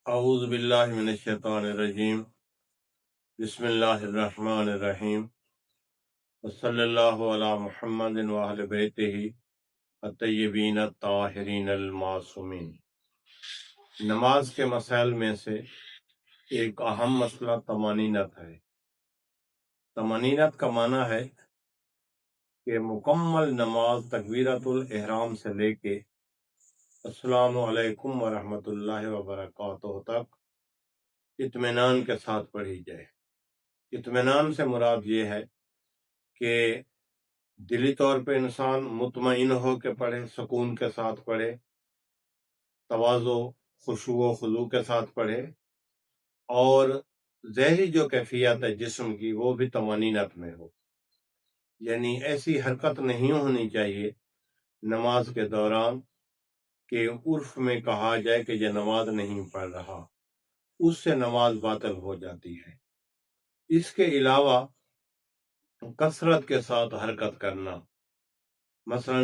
اعوذ باللہ من الشیطان الرجیم بسم اللہ الرحمن الرحیم وصلی اللہ علی محمد وآل بیتہ الطیبین الطاہرین المعصومین۔ نماز کے مسائل میں سے ایک اہم مسئلہ طمانینت ہے۔ طمانینت کا معنی ہے کہ مکمل نماز تکبیرۃ الاحرام سے لے کے السلام علیکم ورحمۃ اللہ وبرکاتہ تک اطمینان کے ساتھ پڑھی جائے۔ اطمینان سے مراد یہ ہے کہ دلی طور پہ انسان مطمئن ہو کے پڑھے، سکون کے ساتھ پڑھے، تواضع، خشوع و خضوع کے ساتھ پڑھے، اور ذہنی جو کیفیت ہے جسم کی وہ بھی طمانینت میں ہو۔ یعنی ایسی حرکت نہیں ہونی چاہیے نماز کے دوران کہ عرف میں کہا جائے کہ یہ نماز نہیں پڑھ رہا، اس سے نماز باطل ہو جاتی ہے۔ اس کے علاوہ کثرت کے ساتھ حرکت کرنا، مثلا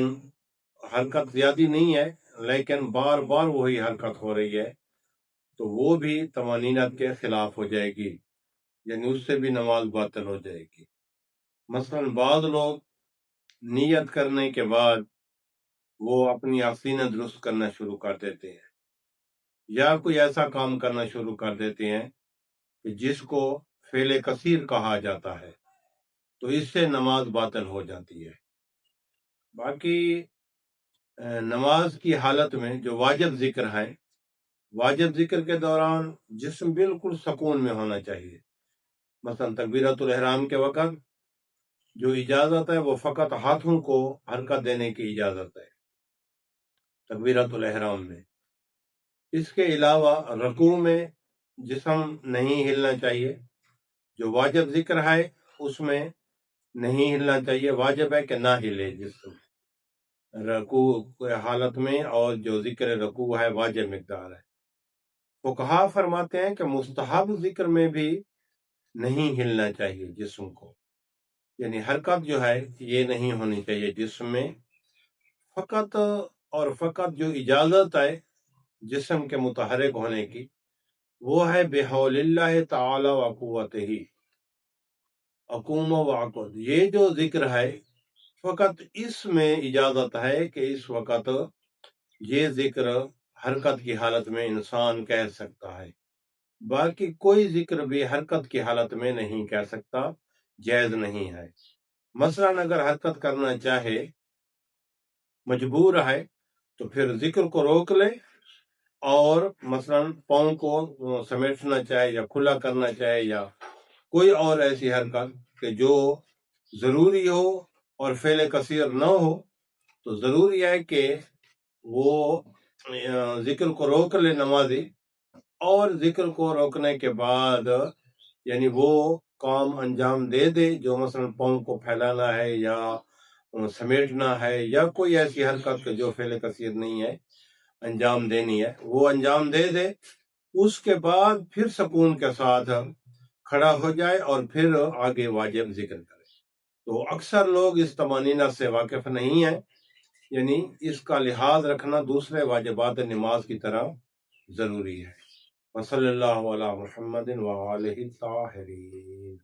حرکت زیادہ نہیں ہے لیکن بار بار وہی حرکت ہو رہی ہے تو وہ بھی طمانینت کے خلاف ہو جائے گی، یعنی اس سے بھی نماز باطل ہو جائے گی۔ مثلا بعض لوگ نیت کرنے کے بعد وہ اپنی آستینیں درست کرنا شروع کر دیتے ہیں، یا کوئی ایسا کام کرنا شروع کر دیتے ہیں کہ جس کو فعل کثیر کہا جاتا ہے، تو اس سے نماز باطل ہو جاتی ہے۔ باقی نماز کی حالت میں جو واجب ذکر ہے، واجب ذکر کے دوران جسم بالکل سکون میں ہونا چاہیے۔ مثلا تکبیرۃ الاحرام کے وقت جو اجازت ہے وہ فقط ہاتھوں کو حرکت دینے کی اجازت ہے تکبیرۃ الاحرام میں۔ اس کے علاوہ رکوع میں جسم نہیں ہلنا چاہیے، جو واجب ذکر ہے اس میں نہیں ہلنا چاہیے، واجب ہے کہ نہ ہلے جسم رکوع کی حالت میں، اور جو ذکر رکوع ہے واجب مقدار ہے۔ فقہا فرماتے ہیں کہ مستحب ذکر میں بھی نہیں ہلنا چاہیے جسم کو، یعنی حرکت جو ہے یہ نہیں ہونی چاہیے جسم میں، فقط اور فقط جو اجازت ہے جسم کے متحرک ہونے کی وہ ہے بحول اللہ تعالی و قوتہ اقوم و اقعد۔ یہ جو ذکر ہے فقط اس میں اجازت ہے کہ اس وقت یہ ذکر حرکت کی حالت میں انسان کہہ سکتا ہے، باقی کوئی ذکر بھی حرکت کی حالت میں نہیں کہہ سکتا، جائز نہیں ہے۔ مثلا اگر حرکت کرنا چاہے، مجبور ہے، تو پھر ذکر کو روک لے اور مثلا پاؤں کو سمیٹنا چاہے یا کھلا کرنا چاہے یا کوئی اور ایسی حرکت کہ جو ضروری ہو اور فعل کثیر نہ ہو، تو ضروری ہے کہ وہ ذکر کو روک لے نمازی، اور ذکر کو روکنے کے بعد یعنی وہ کام انجام دے دے جو مثلا پاؤں کو پھیلانا ہے یا سمیٹنا ہے یا کوئی ایسی حرکت جو فعل کثیر نہیں ہے انجام دینی ہے، وہ انجام دے دے۔ اس کے بعد پھر سکون کے ساتھ کھڑا ہو جائے اور پھر آگے واجب ذکر کرے۔ تو اکثر لوگ اس طمانینت سے واقف نہیں ہیں، یعنی اس کا لحاظ رکھنا دوسرے واجبات نماز کی طرح ضروری ہے۔ وصلی اللہ علی محمد وآلہ الطاہرین۔